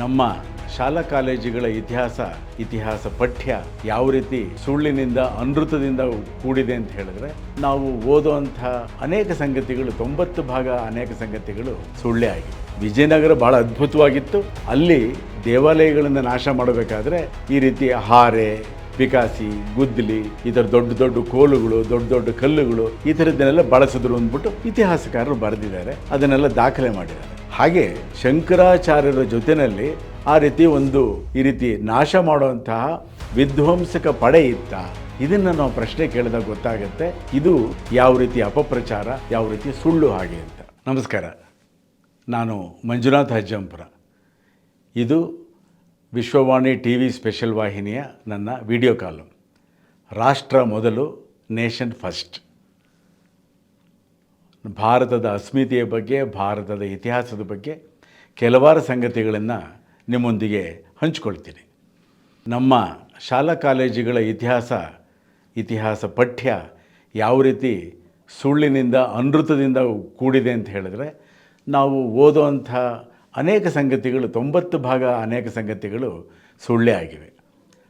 ನಮ್ಮ ಶಾಲಾ ಕಾಲೇಜುಗಳ ಇತಿಹಾಸ ಪಠ್ಯ ಯಾವ ರೀತಿ ಸುಳ್ಳಿನಿಂದ ಅನೃತದಿಂದ ಕೂಡಿದೆ ಅಂತ ಹೇಳಿದ್ರೆ ನಾವು ಓದುವಂಥ ಅನೇಕ ಸಂಗತಿಗಳು 90 ಭಾಗ ಅನೇಕ ಸಂಗತಿಗಳು ಸುಳ್ಳೇ ಆಗಿದೆ. ವಿಜಯನಗರ ಬಹಳ ಅದ್ಭುತವಾಗಿತ್ತು. ಅಲ್ಲಿ ದೇವಾಲಯಗಳಿಂದ ನಾಶ ಮಾಡಬೇಕಾದ್ರೆ ಈ ರೀತಿ ಹಾರೆ, ಪಿಕಾಸಿ, ಗುದ್ದಲಿ, ಈ ಥರ ದೊಡ್ಡ ದೊಡ್ಡ ಕೋಲುಗಳು, ದೊಡ್ಡ ದೊಡ್ಡ ಕಲ್ಲುಗಳು, ಈ ಥರದ್ದನ್ನೆಲ್ಲ ಬಳಸಿದ್ರು ಅಂದ್ಬಿಟ್ಟು ಇತಿಹಾಸಕಾರರು ಬರೆದಿದ್ದಾರೆ, ಅದನ್ನೆಲ್ಲ ದಾಖಲೆ ಮಾಡಿದ್ದಾರೆ. ಹಾಗೆ ಶಂಕರಾಚಾರ್ಯರ ಜೊತೆಯಲ್ಲಿ ಈ ರೀತಿ ನಾಶ ಮಾಡುವಂತಹ ವಿಧ್ವಂಸಕ ಪಡೆ ಇತ್ತ. ಇದನ್ನು ನಾವು ಪ್ರಶ್ನೆ ಕೇಳಿದಾಗ ಗೊತ್ತಾಗುತ್ತೆ ಇದು ಯಾವ ರೀತಿ ಅಪಪ್ರಚಾರ, ಯಾವ ರೀತಿ ಸುಳ್ಳು ಹಾಗೆ ಅಂತ. ನಮಸ್ಕಾರ, ನಾನು ಮಂಜುನಾಥ್ ಹಜ್ಜಂಪುರ. ಇದು ವಿಶ್ವವಾಣಿ TV ಸ್ಪೆಷಲ್ ವಾಹಿನಿಯ ನನ್ನ ವಿಡಿಯೋ ಕಾಲಂ. ರಾಷ್ಟ್ರ ಮೊದಲು, ನೇಷನ್ ಫಸ್ಟ್. ಭಾರತದ ಅಸ್ಮಿತೆಯ ಬಗ್ಗೆ, ಭಾರತದ ಇತಿಹಾಸದ ಬಗ್ಗೆ ಕೆಲವಾರು ಸಂಗತಿಗಳನ್ನು ನಿಮ್ಮೊಂದಿಗೆ ಹಂಚಿಕೊಳ್ತೀನಿ. ನಮ್ಮ ಶಾಲಾ ಕಾಲೇಜುಗಳ ಇತಿಹಾಸ ಪಠ್ಯ ಯಾವ ರೀತಿ ಸುಳ್ಳಿನಿಂದ ಅನೃತದಿಂದ ಕೂಡಿದೆ ಅಂತ ಹೇಳಿದ್ರೆ ನಾವು ಓದುವಂಥ ಅನೇಕ ಸಂಗತಿಗಳು 90 ಭಾಗ ಅನೇಕ ಸಂಗತಿಗಳು ಸುಳ್ಳೇ ಆಗಿವೆ.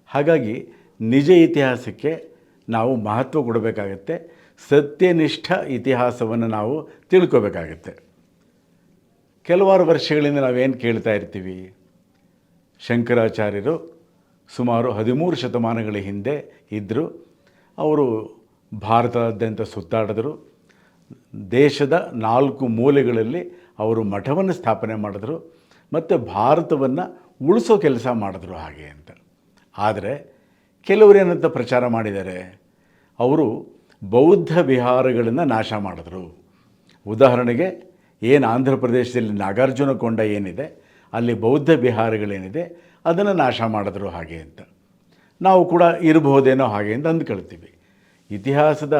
ಹಾಗಾಗಿ ನಿಜ ಇತಿಹಾಸಕ್ಕೆ ನಾವು ಮಹತ್ವ ಕೊಡಬೇಕಾಗತ್ತೆ. ಸತ್ಯನಿಷ್ಠ ಇತಿಹಾಸವನ್ನು ನಾವು ತಿಳ್ಕೋಬೇಕಾಗತ್ತೆ. ಕೆಲವಾರು ವರ್ಷಗಳಿಂದ ನಾವೇನು ಕೇಳ್ತಾ ಇರ್ತೀವಿ, ಶಂಕರಾಚಾರ್ಯರು ಸುಮಾರು 13 ಶತಮಾನಗಳ ಹಿಂದೆ ಇದ್ದರು. ಅವರು ಭಾರತದಾದ್ಯಂತ ಸುತ್ತಾಡಿದ್ರು. ದೇಶದ 4 ಮೂಲೆಗಳಲ್ಲಿ ಅವರು ಮಠವನ್ನು ಸ್ಥಾಪನೆ ಮಾಡಿದ್ರು ಮತ್ತು ಭಾರತವನ್ನು ಉಳಿಸೋ ಕೆಲಸ ಮಾಡಿದ್ರು ಹಾಗೆ ಅಂತ. ಆದರೆ ಕೆಲವರು ಏನಂತ ಪ್ರಚಾರ ಮಾಡಿದ್ದಾರೆ, ಅವರು ಬೌದ್ಧ ವಿಹಾರಗಳನ್ನು ನಾಶ ಮಾಡಿದ್ರು. ಉದಾಹರಣೆಗೆ ಏನು ಆಂಧ್ರ ಪ್ರದೇಶದಲ್ಲಿ ನಾಗಾರ್ಜುನಕೊಂಡ ಏನಿದೆ, ಅಲ್ಲಿ ಬೌದ್ಧ ವಿಹಾರಗಳೇನಿದೆ ಅದನ್ನು ನಾಶ ಮಾಡಿದ್ರು ಹಾಗೆ ಅಂತ. ನಾವು ಕೂಡ ಇರಬಹುದೇನೋ ಹಾಗೆ ಅಂತ ಅಂದ್ಕೊಳ್ತೀವಿ. ಇತಿಹಾಸದ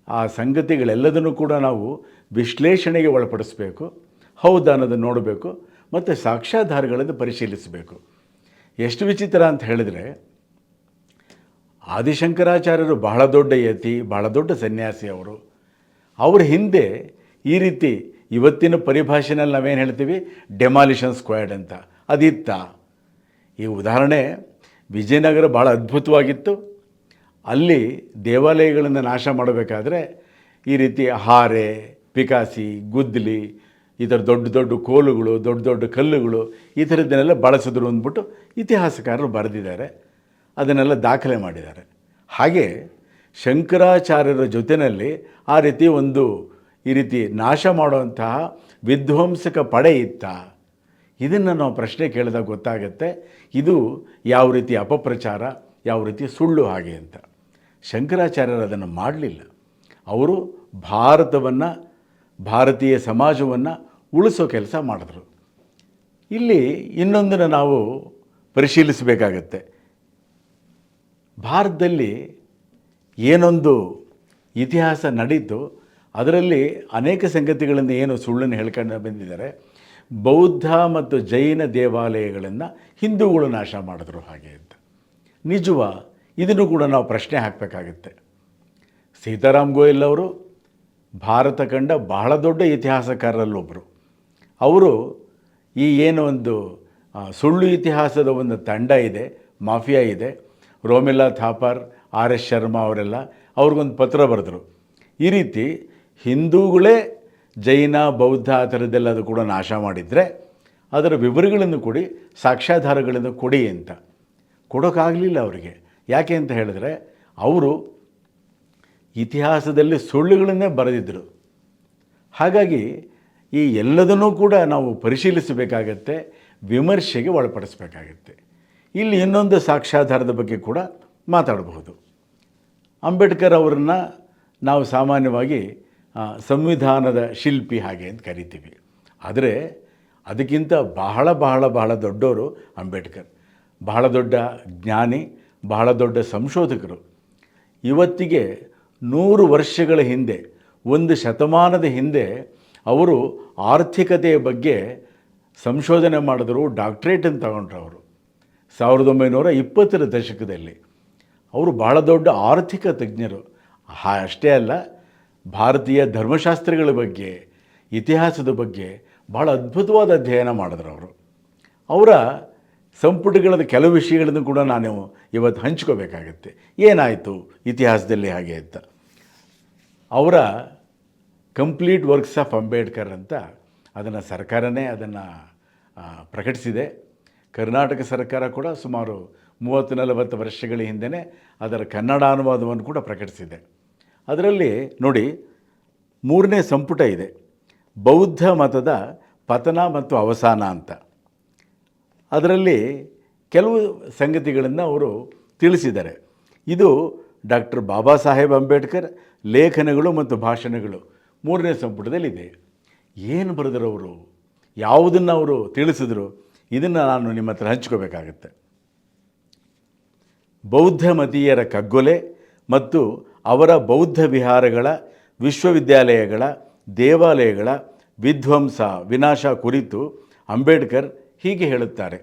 ಆ ಸಂಗತಿಗಳೆಲ್ಲದನ್ನು ಕೂಡ ನಾವು ವಿಶ್ಲೇಷಣೆಗೆ ಒಳಪಡಿಸಬೇಕು, ಹೌದಾ ಅನ್ನೋದನ್ನು ನೋಡಬೇಕು ಮತ್ತು ಸಾಕ್ಷ್ಯಾಧಾರಗಳನ್ನು ಪರಿಶೀಲಿಸಬೇಕು. ಎಷ್ಟು ವಿಚಿತ್ರ ಅಂತ ಹೇಳಿದರೆ, ಆದಿಶಂಕರಾಚಾರ್ಯರು ಬಹಳ ದೊಡ್ಡ ಯತಿ, ಬಹಳ ದೊಡ್ಡ ಸನ್ಯಾಸಿ. ಅವ್ರ ಹಿಂದೆ ಈ ರೀತಿ ಇವತ್ತಿನ ಪರಿಭಾಷೆನಲ್ಲಿ ನಾವೇನು ಹೇಳ್ತೀವಿ, ಡೆಮಾಲಿಷನ್ ಸ್ಕ್ವಾಡ್ ಅಂತ, ಅದಿತ್ತ. ಈ ಉದಾಹರಣೆ, ವಿಜಯನಗರ ಬಹಳ ಅದ್ಭುತವಾಗಿತ್ತು. ಅಲ್ಲಿ ದೇವಾಲಯಗಳನ್ನು ನಾಶ ಮಾಡಬೇಕಾದ್ರೆ ಈ ರೀತಿ ಹಾರೆ, ಪಿಕಾಸಿ, ಗುದ್ದಲಿ, ಈ ಥರ ದೊಡ್ಡ ದೊಡ್ಡ ಕೋಲುಗಳು, ದೊಡ್ಡ ದೊಡ್ಡ ಕಲ್ಲುಗಳು, ಈ ಥರದ್ದನ್ನೆಲ್ಲ ಬಳಸಿದ್ರು ಅಂದ್ಬಿಟ್ಟು ಇತಿಹಾಸಕಾರರು ಬರೆದಿದ್ದಾರೆ, ಅದನ್ನೆಲ್ಲ ದಾಖಲೆ ಮಾಡಿದ್ದಾರೆ. ಹಾಗೆ ಶಂಕರಾಚಾರ್ಯರ ಜೊತೆಯಲ್ಲಿ ಈ ರೀತಿ ನಾಶ ಮಾಡುವಂತಹ ವಿಧ್ವಂಸಕ ಪಡೆ ಇತ್ತ. ಇದನ್ನು ನಾವು ಪ್ರಶ್ನೆ ಕೇಳಿದಾಗ ಗೊತ್ತಾಗುತ್ತೆ ಇದು ಯಾವ ರೀತಿ ಅಪಪ್ರಚಾರ, ಯಾವ ರೀತಿ ಸುಳ್ಳು ಹಾಗೆ ಅಂತ. ಶಂಕರಾಚಾರ್ಯರು ಅದನ್ನು ಮಾಡಲಿಲ್ಲ. ಅವರು ಭಾರತವನ್ನು, ಭಾರತೀಯ ಸಮಾಜವನ್ನು ಉಳಿಸೋ ಕೆಲಸ ಮಾಡಿದ್ರು. ಇಲ್ಲಿ ಇನ್ನೊಂದನ್ನು ನಾವು ಪರಿಶೀಲಿಸಬೇಕಾಗತ್ತೆ. ಭಾರತದಲ್ಲಿ ಏನೊಂದು ಇತಿಹಾಸ ನಡೀತು, ಅದರಲ್ಲಿ ಅನೇಕ ಸಂಗತಿಗಳಿಂದ ಏನು ಸುಳ್ಳನ್ನು ಹೇಳ್ಕೊಂಡು ಬಂದಿದ್ದಾರೆ. ಬೌದ್ಧ ಮತ್ತು ಜೈನ ದೇವಾಲಯಗಳನ್ನು ಹಿಂದೂಗಳು ನಾಶ ಮಾಡಿದ್ರು ಹಾಗೆ ಅಂತ. ನಿಜವಾ? ಇದನ್ನು ಕೂಡ ನಾವು ಪ್ರಶ್ನೆ ಹಾಕಬೇಕಾಗುತ್ತೆ. ಸೀತಾರಾಮ್ ಗೋಯಲ್ ಅವರು ಭಾರತ ಕಂಡ ಬಹಳ ದೊಡ್ಡ ಇತಿಹಾಸಕಾರರಲ್ಲೊಬ್ಬರು. ಅವರು ಸುಳ್ಳು ಇತಿಹಾಸದ ಒಂದು ತಂಡ ಇದೆ, ಮಾಫಿಯಾ ಇದೆ. ರೋಮಿಲಾ ಥಾಪರ್, RS ಶರ್ಮಾ ಅವರೆಲ್ಲ ಅವ್ರಿಗೊಂದು ಪತ್ರ ಬರೆದರು. ಈ ರೀತಿ ಹಿಂದೂಗಳೇ ಜೈನ, ಬೌದ್ಧ ಆ ಥರದ್ದೆಲ್ಲ ಅದು ಕೂಡ ನಾಶ ಮಾಡಿದರೆ ಅದರ ವಿವರಗಳನ್ನು ಕೊಡಿ, ಸಾಕ್ಷ್ಯಾಧಾರಗಳನ್ನು ಕೊಡಿ ಅಂತ. ಕೊಡೋಕ್ಕಾಗಲಿಲ್ಲ ಅವರಿಗೆ. ಯಾಕೆ ಅಂತ ಹೇಳಿದ್ರೆ ಅವರು ಇತಿಹಾಸದಲ್ಲಿ ಸುಳ್ಳುಗಳನ್ನೇ ಬರೆದಿದ್ದರು. ಹಾಗಾಗಿ ಈ ಎಲ್ಲದನ್ನೂ ಕೂಡ ನಾವು ಪರಿಶೀಲಿಸಬೇಕಾಗತ್ತೆ, ವಿಮರ್ಶೆಗೆ ಒಳಪಡಿಸಬೇಕಾಗತ್ತೆ. ಇಲ್ಲಿ ಇನ್ನೊಂದು ಸಾಕ್ಷ್ಯಾಧಾರದ ಬಗ್ಗೆ ಕೂಡ ಮಾತಾಡಬಹುದು. ಅಂಬೇಡ್ಕರ್ ಅವರನ್ನು ನಾವು ಸಾಮಾನ್ಯವಾಗಿ ಸಂವಿಧಾನದ ಶಿಲ್ಪಿ ಹಾಗೆ ಅಂತ ಕರಿತೀವಿ. ಆದರೆ ಅದಕ್ಕಿಂತ ಬಹಳ ಬಹಳ ಬಹಳ ದೊಡ್ಡವರು ಅಂಬೇಡ್ಕರ್. ಬಹಳ ದೊಡ್ಡ ಜ್ಞಾನಿ, ಬಹಳ ದೊಡ್ಡ ಸಂಶೋಧಕರು. ಇವತ್ತಿಗೆ 100 ವರ್ಷಗಳ ಹಿಂದೆ, 1 ಶತಮಾನದ ಹಿಂದೆ ಅವರು ಆರ್ಥಿಕತೆಯ ಬಗ್ಗೆ ಸಂಶೋಧನೆ ಮಾಡಿದ್ರು, ಡಾಕ್ಟ್ರೇಟನ್ನು ತಗೊಂಡ್ರು. ಅವರು 1920ರ ದಶಕದಲ್ಲಿ ಅವರು ಬಹಳ ದೊಡ್ಡ ಆರ್ಥಿಕ ತಜ್ಞರು. ಅಷ್ಟೇ ಅಲ್ಲ, ಭಾರತೀಯ ಧರ್ಮಶಾಸ್ತ್ರಗಳ ಬಗ್ಗೆ, ಇತಿಹಾಸದ ಬಗ್ಗೆ ಬಹಳ ಅದ್ಭುತವಾದ ಅಧ್ಯಯನ ಮಾಡಿದ್ರು ಅವರು. ಅವರ ಸಂಪುಟಗಳದ ಕೆಲವು ವಿಷಯಗಳನ್ನು ಕೂಡ ನಾನು ಇವತ್ತು ಹಂಚ್ಕೋಬೇಕಾಗತ್ತೆ. ಏನಾಯಿತು ಇತಿಹಾಸದಲ್ಲಿ ಹಾಗೆ ಅಂತ. ಅವರ ಕಂಪ್ಲೀಟ್ ವರ್ಕ್ಸ್ ಆಫ್ ಅಂಬೇಡ್ಕರ್ ಅಂತ ಅದನ್ನು ಸರ್ಕಾರನೇ ಅದನ್ನು ಪ್ರಕಟಿಸಿದೆ. ಕರ್ನಾಟಕ ಸರ್ಕಾರ ಕೂಡ ಸುಮಾರು 30-40 ವರ್ಷಗಳ ಹಿಂದೆ ಅದರ ಕನ್ನಡ ಅನುವಾದವನ್ನು ಕೂಡ ಪ್ರಕಟಿಸಿದೆ. ಅದರಲ್ಲಿ ನೋಡಿ 3ನೇ ಸಂಪುಟ ಇದೆ, ಬೌದ್ಧ ಮತದ ಪತನ ಮತ್ತು ಅವಸಾನ ಅಂತ. ಅದರಲ್ಲಿ ಕೆಲವು ಸಂಗತಿಗಳನ್ನು ಅವರು ತಿಳಿಸಿದ್ದಾರೆ. ಇದು ಡಾಕ್ಟರ್ ಬಾಬಾ ಸಾಹೇಬ್ ಅಂಬೇಡ್ಕರ್ ಲೇಖನಗಳು ಮತ್ತು ಭಾಷಣಗಳು 3ನೇ ಸಂಪುಟದಲ್ಲಿದೆ. ಏನು ಬರೆದರು ಅವರು, ಯಾವುದನ್ನು ಅವರು ತಿಳಿಸಿದ್ರು, ಇದನ್ನು ನಾನು ನಿಮ್ಮ ಹತ್ರ ಹಂಚ್ಕೋಬೇಕಾಗತ್ತೆ. ಬೌದ್ಧ ಮತೀಯರ ಕಗ್ಗೊಲೆ ಮತ್ತು ಅವರ ಬೌದ್ಧ ವಿಹಾರಗಳ, ವಿಶ್ವವಿದ್ಯಾಲಯಗಳ, ದೇವಾಲಯಗಳ ವಿಧ್ವಂಸ ವಿನಾಶ ಕುರಿತು ಅಂಬೇಡ್ಕರ್ ಹೀಗೆ ಹೇಳುತ್ತಾರೆ.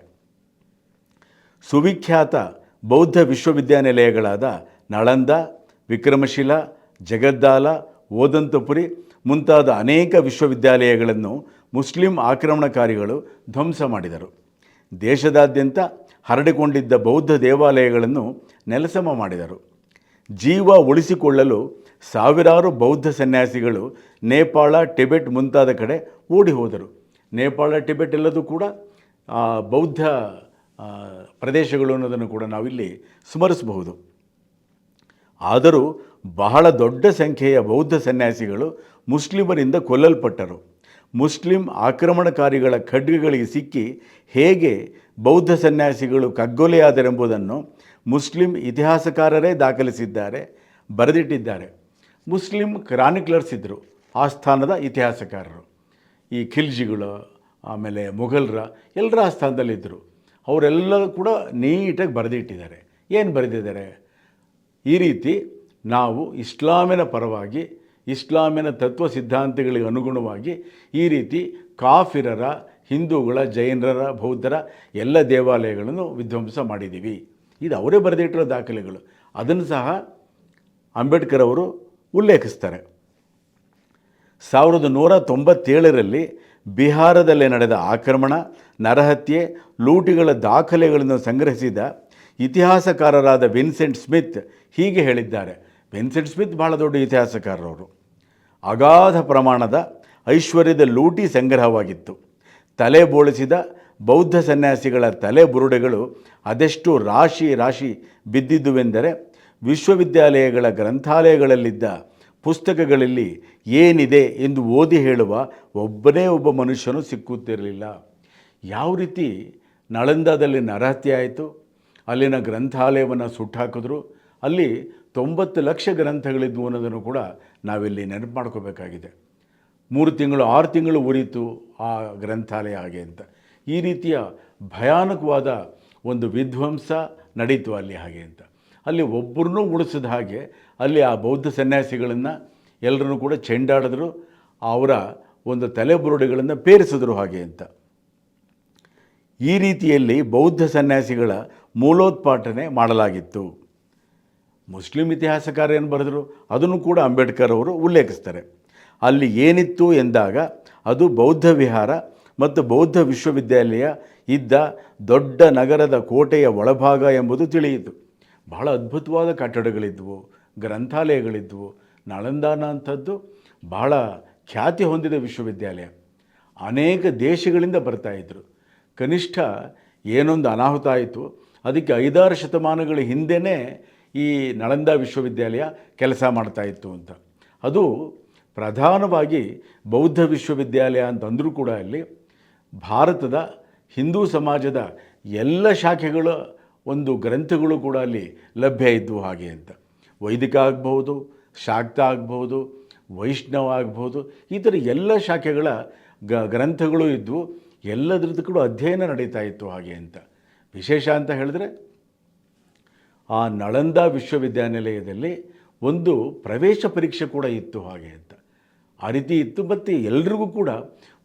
ಸುವಿಖ್ಯಾತ ಬೌದ್ಧ ವಿಶ್ವವಿದ್ಯಾನಿಲಯಗಳಾದ ನಳಂದ, ವಿಕ್ರಮಶಿಲಾ, ಜಗದ್ದಾಲ, ಓದಂತಪುರಿ ಮುಂತಾದ ಅನೇಕ ವಿಶ್ವವಿದ್ಯಾಲಯಗಳನ್ನು ಮುಸ್ಲಿಂ ಆಕ್ರಮಣಕಾರಿಗಳು ಧ್ವಂಸ ಮಾಡಿದರು. ದೇಶದಾದ್ಯಂತ ಹರಡಿಕೊಂಡಿದ್ದ ಬೌದ್ಧ ದೇವಾಲಯಗಳನ್ನು ನೆಲಸಮ ಮಾಡಿದರು. ಜೀವ ಉಳಿಸಿಕೊಳ್ಳಲು ಸಾವಿರಾರು ಬೌದ್ಧ ಸನ್ಯಾಸಿಗಳು ನೇಪಾಳ, ಟಿಬೆಟ್ ಮುಂತಾದ ಕಡೆ ಓಡಿ ಹೋದರು. ನೇಪಾಳ, ಟಿಬೆಟ್ ಎಲ್ಲದೂ ಕೂಡ ಬೌದ್ಧ ಪ್ರದೇಶಗಳು ಅನ್ನೋದನ್ನು ಕೂಡ ನಾವಿಲ್ಲಿ ಸ್ಮರಿಸಬಹುದು. ಆದರೂ ಬಹಳ ದೊಡ್ಡ ಸಂಖ್ಯೆಯ ಬೌದ್ಧ ಸನ್ಯಾಸಿಗಳು ಮುಸ್ಲಿಮರಿಂದ ಕೊಲ್ಲಲ್ಪಟ್ಟರು. ಮುಸ್ಲಿಂ ಆಕ್ರಮಣಕಾರಿಗಳ ಖಡ್ಗಗಳಿಗೆ ಸಿಕ್ಕಿ ಹೇಗೆ ಬೌದ್ಧ ಸನ್ಯಾಸಿಗಳು ಕಗ್ಗೊಲೆಯಾದರೆಂಬುದನ್ನು ಮುಸ್ಲಿಂ ಇತಿಹಾಸಕಾರರೇ ದಾಖಲಿಸಿದ್ದಾರೆ, ಬರೆದಿಟ್ಟಿದ್ದಾರೆ. ಮುಸ್ಲಿಂ ಕ್ರಾನಿಕ್ಲರ್ಸ್ ಇದ್ದರು, ಆಸ್ಥಾನದ ಇತಿಹಾಸಕಾರರು. ಈ ಖಿಲ್ಜಿಗಳು, ಆಮೇಲೆ ಮುಘಲರ ಎಲ್ಲರ ಆಸ್ಥಾನದಲ್ಲಿದ್ದರು. ಅವರೆಲ್ಲರೂ ಕೂಡ ನೀಟಾಗಿ ಬರೆದಿಟ್ಟಿದ್ದಾರೆ. ಏನು ಬರೆದಿದ್ದಾರೆ? ಈ ರೀತಿ ನಾವು ಇಸ್ಲಾಮಿನ ಪರವಾಗಿ, ಇಸ್ಲಾಮಿನ ತತ್ವ ಸಿದ್ಧಾಂತಗಳಿಗೆ ಅನುಗುಣವಾಗಿ ಈ ರೀತಿ ಕಾಫಿರರ, ಹಿಂದೂಗಳ, ಜೈನರ, ಬೌದ್ಧರ ಎಲ್ಲ ದೇವಾಲಯಗಳನ್ನು ವಿಧ್ವಂಸ ಮಾಡಿದ್ದೀವಿ. ಇದು ಅವರೇ ಬರೆದಿಟ್ಟಿರೋ ದಾಖಲೆಗಳು. ಅದನ್ನು ಸಹ ಅಂಬೇಡ್ಕರ್ ಅವರು ಉಲ್ಲೇಖಿಸ್ತಾರೆ. 1997ರಲ್ಲಿ ಬಿಹಾರದಲ್ಲಿ ನಡೆದ ಆಕ್ರಮಣ, ನರಹತ್ಯೆ, ಲೂಟಿಗಳ ದಾಖಲೆಗಳನ್ನು ಸಂಗ್ರಹಿಸಿದ ಇತಿಹಾಸಕಾರರಾದ ವಿನ್ಸೆಂಟ್ ಸ್ಮಿತ್ ಹೀಗೆ ಹೇಳಿದ್ದಾರೆ. ವಿನ್ಸೆಂಟ್ ಸ್ಮಿತ್ ಬಹಳ ದೊಡ್ಡ ಇತಿಹಾಸಕಾರರವರು. ಅಗಾಧ ಪ್ರಮಾಣದ ಐಶ್ವರ್ಯದ ಲೂಟಿ ಸಂಗ್ರಹವಾಗಿತ್ತು. ತಲೆ ಬೋಳಿಸಿದ ಬೌದ್ಧ ಸನ್ಯಾಸಿಗಳ ತಲೆ ಬುರುಡೆಗಳು ಅದೆಷ್ಟು ರಾಶಿ ರಾಶಿ ಬಿದ್ದಿದ್ದುವೆಂದರೆ ವಿಶ್ವವಿದ್ಯಾಲಯಗಳ ಗ್ರಂಥಾಲಯಗಳಲ್ಲಿದ್ದ ಪುಸ್ತಕಗಳಲ್ಲಿ ಏನಿದೆ ಎಂದು ಓದಿ ಹೇಳುವ ಒಬ್ಬನೇ ಒಬ್ಬ ಮನುಷ್ಯನು ಸಿಕ್ಕುತ್ತಿರಲಿಲ್ಲ. ಯಾವ ರೀತಿ ನಳಂದಾದಲ್ಲಿ ನರಹತ್ಯೆ ಆಯಿತು, ಅಲ್ಲಿನ ಗ್ರಂಥಾಲಯವನ್ನು ಸುಟ್ಟಾಕಿದ್ರು. ಅಲ್ಲಿ 90 ಲಕ್ಷ ಗ್ರಂಥಗಳಿದ್ವು ಅನ್ನೋದನ್ನು ಕೂಡ ನಾವಿಲ್ಲಿ ನೆನಪು ಮಾಡ್ಕೋಬೇಕಾಗಿದೆ. 3 ತಿಂಗಳು 6 ತಿಂಗಳು ಉರಿತು ಆ ಗ್ರಂಥಾಲಯ ಹಾಗೆ ಅಂತ. ಈ ರೀತಿಯ ಭಯಾನಕವಾದ ಒಂದು ವಿಧ್ವಂಸ ನಡೀತು ಅಲ್ಲಿ ಹಾಗೆ ಅಂತ. ಅಲ್ಲಿ ಒಬ್ಬರನ್ನೂ ಉಳಿಸಿದ ಹಾಗೆ ಅಲ್ಲಿ ಆ ಬೌದ್ಧ ಸನ್ಯಾಸಿಗಳನ್ನು ಎಲ್ಲರನ್ನೂ ಕೂಡ ಚೆಂಡಾಡಿದ್ರು, ಅವರ ಒಂದು ತಲೆಬುರುಡೆಗಳನ್ನು ಪೇರಿಸಿದ್ರು ಹಾಗೆ ಅಂತ. ಈ ರೀತಿಯಲ್ಲಿ ಬೌದ್ಧ ಸನ್ಯಾಸಿಗಳ ಮೂಲೋತ್ಪಾಟನೆ ಮಾಡಲಾಗಿತ್ತು. ಮುಸ್ಲಿಂ ಇತಿಹಾಸಕಾರ ಏನು ಬರೆದರು ಅದನ್ನು ಕೂಡ ಅಂಬೇಡ್ಕರ್ ಅವರು ಉಲ್ಲೇಖಿಸ್ತಾರೆ. ಅಲ್ಲಿ ಏನಿತ್ತು ಎಂದಾಗ ಅದು ಬೌದ್ಧ ವಿಹಾರ ಮತ್ತು ಬೌದ್ಧ ವಿಶ್ವವಿದ್ಯಾಲಯ ಇದ್ದ ದೊಡ್ಡ ನಗರದ ಕೋಟೆಯ ಒಳಭಾಗ ಎಂಬುದು ತಿಳಿಯಿತು. ಬಹಳ ಅದ್ಭುತವಾದ ಕಟ್ಟಡಗಳಿದ್ವು, ಗ್ರಂಥಾಲಯಗಳಿದ್ವು. ನಳಂದಾನ ಅಂಥದ್ದು ಬಹಳ ಖ್ಯಾತಿ ಹೊಂದಿದ ವಿಶ್ವವಿದ್ಯಾಲಯ. ಅನೇಕ ದೇಶಗಳಿಂದ ಬರ್ತಾಯಿದ್ರು. ಕನಿಷ್ಠ ಏನೊಂದು ಅನಾಹುತ ಆಯಿತು, ಅದಕ್ಕೆ 5-6 ಶತಮಾನಗಳ ಹಿಂದೆಯೇ ಈ ನಳಂದ ವಿಶ್ವವಿದ್ಯಾಲಯ ಕೆಲಸ ಮಾಡ್ತಾಯಿತ್ತು ಅಂತ. ಅದು ಪ್ರಧಾನವಾಗಿ ಬೌದ್ಧ ವಿಶ್ವವಿದ್ಯಾಲಯ ಅಂತಂದರೂ ಕೂಡ ಅಲ್ಲಿ ಭಾರತದ ಹಿಂದೂ ಸಮಾಜದ ಎಲ್ಲ ಶಾಖೆಗಳ ಒಂದು ಗ್ರಂಥಗಳು ಕೂಡ ಅಲ್ಲಿ ಲಭ್ಯ ಇದ್ದವು ಹಾಗೆ ಅಂತ. ವೈದಿಕ ಆಗ್ಬೋದು, ಶಾಕ್ತ ಆಗ್ಬೋದು, ವೈಷ್ಣವ ಆಗ್ಬೋದು, ಈ ಥರ ಎಲ್ಲ ಶಾಖೆಗಳ ಗ್ರಂಥಗಳು ಇದ್ದವು. ಎಲ್ಲದ್ರದ್ದು ಕೂಡ ಅಧ್ಯಯನ ನಡೀತಾ ಇತ್ತು ಹಾಗೆ ಅಂತ. ವಿಶೇಷ ಅಂತ ಹೇಳಿದ್ರೆ ಆ ನಳಂದ ವಿಶ್ವವಿದ್ಯಾನಿಲಯದಲ್ಲಿ ಒಂದು ಪ್ರವೇಶ ಪರೀಕ್ಷೆ ಕೂಡ ಇತ್ತು ಹಾಗೆ ಅಂತ. ಆ ರೀತಿ ಇತ್ತು. ಮತ್ತು ಎಲ್ರಿಗೂ ಕೂಡ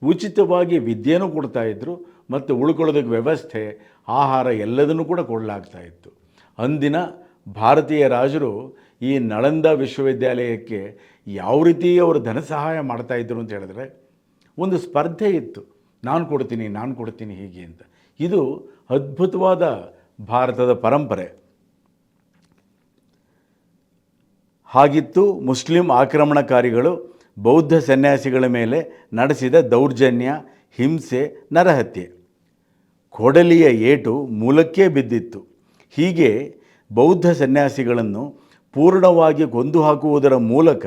ಉಚಿತವಾಗಿ ವಿದ್ಯೆನೂ ಕೊಡ್ತಾಯಿದ್ರು ಮತ್ತು ಉಳ್ಕೊಳ್ಳೋದಕ್ಕೆ ವ್ಯವಸ್ಥೆ, ಆಹಾರ ಎಲ್ಲದನ್ನು ಕೂಡ ಕೊಡಲಾಗ್ತಾ ಇತ್ತು. ಅಂದಿನ ಭಾರತೀಯ ರಾಜರು ಈ ನಳಂದ ವಿಶ್ವವಿದ್ಯಾಲಯಕ್ಕೆ ಯಾವ ರೀತಿ ಅವರು ಧನ ಸಹಾಯ ಮಾಡ್ತಾಯಿದ್ರು ಅಂತ ಹೇಳಿದ್ರೆ ಒಂದು ಸ್ಪರ್ಧೆ ಇತ್ತು. ನಾನು ಕೊಡ್ತೀನಿ ಹೀಗೆ ಅಂತ. ಇದು ಅದ್ಭುತವಾದ ಭಾರತದ ಪರಂಪರೆ. ಹಾಗಿತ್ತು ಮುಸ್ಲಿಂ ಆಕ್ರಮಣಕಾರಿಗಳು ಬೌದ್ಧ ಸನ್ಯಾಸಿಗಳ ಮೇಲೆ ನಡೆಸಿದ ದೌರ್ಜನ್ಯ, ಹಿಂಸೆ, ನರಹತ್ಯೆ. ಕೊಡಲಿಯ ಏಟು ಮೂಲಕ್ಕೇ ಬಿದ್ದಿತ್ತು. ಹೀಗೆ ಬೌದ್ಧ ಸನ್ಯಾಸಿಗಳನ್ನು ಪೂರ್ಣವಾಗಿ ಕೊಂದು ಹಾಕುವುದರ ಮೂಲಕ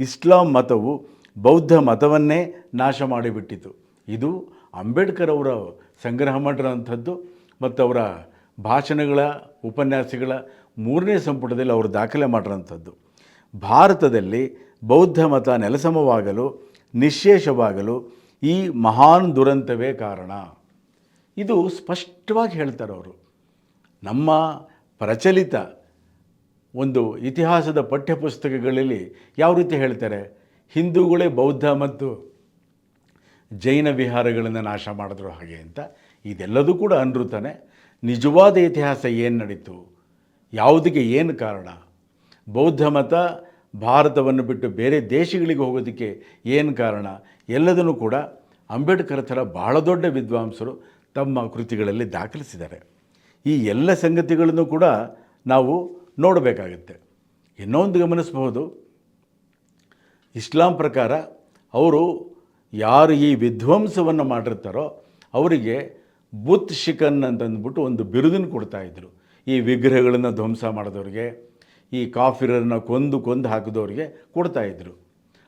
ಇಸ್ಲಾಂ ಮತವು ಬೌದ್ಧ ಮತವನ್ನೇ ನಾಶ ಮಾಡಿಬಿಟ್ಟಿತು. ಇದು ಅಂಬೇಡ್ಕರ್ ಅವರ ಸಂಗ್ರಹ ಮಾಡಿರೋಂಥದ್ದು ಮತ್ತು ಅವರ ಭಾಷಣಗಳ, ಉಪನ್ಯಾಸಗಳ 3ನೇ ಸಂಪುಟದಲ್ಲಿ ಅವರು ದಾಖಲೆ ಮಾಡಿರೋಂಥದ್ದು. ಭಾರತದಲ್ಲಿ ಬೌದ್ಧ ಮತ ನೆಲಸಮವಾಗಲು, ನಿಶ್ಶೇಷವಾಗಲು ಈ ಮಹಾನ್ ದುರಂತವೇ ಕಾರಣ. ಇದು ಸ್ಪಷ್ಟವಾಗಿ ಹೇಳ್ತಾರೆ ಅವರು. ನಮ್ಮ ಪ್ರಚಲಿತ ಒಂದು ಇತಿಹಾಸದ ಪಠ್ಯಪುಸ್ತಕಗಳಲ್ಲಿ ಯಾವ ರೀತಿ ಹೇಳ್ತಾರೆ, ಹಿಂದೂಗಳೇ ಬೌದ್ಧ ಮತ್ತು ಜೈನ ವಿಹಾರಗಳನ್ನು ನಾಶ ಮಾಡಿದ್ರು ಹಾಗೆ ಅಂತ. ಇದೆಲ್ಲದೂ ಕೂಡ ಅನೃತನೇ. ನಿಜವಾದ ಇತಿಹಾಸ ಏನು ನಡೀತು, ಯಾವುದಕ್ಕೆ ಏನು ಕಾರಣ, ಬೌದ್ಧ ಮತ ಭಾರತವನ್ನು ಬಿಟ್ಟು ಬೇರೆ ದೇಶಗಳಿಗೆ ಹೋಗೋದಕ್ಕೆ ಏನು ಕಾರಣ, ಎಲ್ಲದನ್ನು ಕೂಡ ಅಂಬೇಡ್ಕರ್ ಥರ ಬಹಳ ದೊಡ್ಡ ವಿದ್ವಾಂಸರು ತಮ್ಮ ಕೃತಿಗಳಲ್ಲಿ ದಾಖಲಿಸಿದ್ದಾರೆ. ಈ ಎಲ್ಲ ಸಂಗತಿಗಳನ್ನು ಕೂಡ ನಾವು ನೋಡಬೇಕಾಗುತ್ತೆ. ಇನ್ನೊಂದು ಗಮನಿಸಬಹುದು, ಇಸ್ಲಾಂ ಪ್ರಕಾರ ಅವರು ಯಾರು ಈ ವಿಧ್ವಂಸವನ್ನು ಮಾಡಿರ್ತಾರೋ ಅವರಿಗೆ ಬುತ್ ಶಿಕನ್ ಅಂತಂದ್ಬಿಟ್ಟು ಒಂದು ಬಿರುದನ್ನು ಕೊಡ್ತಾಯಿದ್ರು. ಈ ವಿಗ್ರಹಗಳನ್ನು ಧ್ವಂಸ ಮಾಡಿದವ್ರಿಗೆ, ಈ ಕಾಫಿರನ್ನು ಕೊಂದು ಹಾಕಿದವ್ರಿಗೆ ಕೊಡ್ತಾಯಿದ್ರು.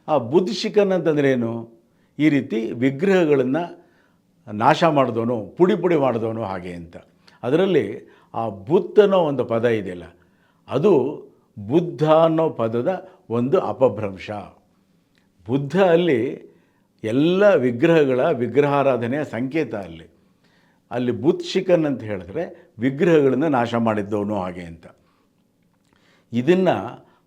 ಆ ಬುತ್ ಶಿಕನ್ ಅಂತಂದರೆ ಏನು? ಈ ರೀತಿ ವಿಗ್ರಹಗಳನ್ನು ನಾಶ ಮಾಡಿದವನು, ಪುಡಿ ಮಾಡಿದವನು ಹಾಗೆ ಅಂತ. ಅದರಲ್ಲಿ ಆ ಬುದ್ಧ ಅನ್ನೋ ಒಂದು ಪದ ಇದೆಯಲ್ಲ, ಅದು ಬುದ್ಧ ಅನ್ನೋ ಪದದ ಒಂದು ಅಪಭ್ರಂಶ. ಬುದ್ಧ ಅಲ್ಲಿ ಎಲ್ಲ ವಿಗ್ರಹಗಳ ವಿಗ್ರಹಾರಾಧನೆಯ ಸಂಕೇತ. ಅಲ್ಲಿ ಬುತ್ ಶಿಕನ್ ಅಂತ ಹೇಳಿದ್ರೆ ವಿಗ್ರಹಗಳನ್ನು ನಾಶ ಮಾಡಿದ್ದವನು ಹಾಗೆ ಅಂತ. ಇದನ್ನು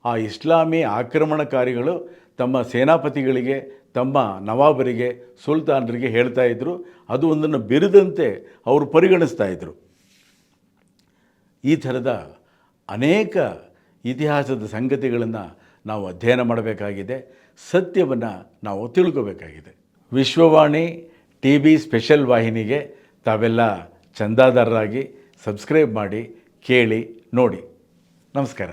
ಆ ಇಸ್ಲಾಮಿ ಆಕ್ರಮಣಕಾರಿಗಳು ತಮ್ಮ ಸೇನಾಪತಿಗಳಿಗೆ, ತಮ್ಮ ನವಾಬರಿಗೆ, ಸುಲ್ತಾನರಿಗೆ ಹೇಳ್ತಾ ಇದ್ದರು. ಅದು ಒಂದನ್ನು ಬಿರುದಂತೆ ಅವರು ಪರಿಗಣಿಸ್ತಾ ಇದ್ದರು. ಈ ಥರದ ಅನೇಕ ಇತಿಹಾಸದ ಸಂಗತಿಗಳನ್ನು ನಾವು ಅಧ್ಯಯನ ಮಾಡಬೇಕಾಗಿದೆ. ಸತ್ಯವನ್ನು ನಾವು ತಿಳ್ಕೋಬೇಕಾಗಿದೆ. ವಿಶ್ವವಾಣಿ TV ಸ್ಪೆಷಲ್ ವಾಹಿನಿಗೆ ತಾವೆಲ್ಲ ಚಂದಾದಾರರಾಗಿ ಸಬ್ಸ್ಕ್ರೈಬ್ ಮಾಡಿ, ಕೇಳಿ, ನೋಡಿ. ನಮಸ್ಕಾರ.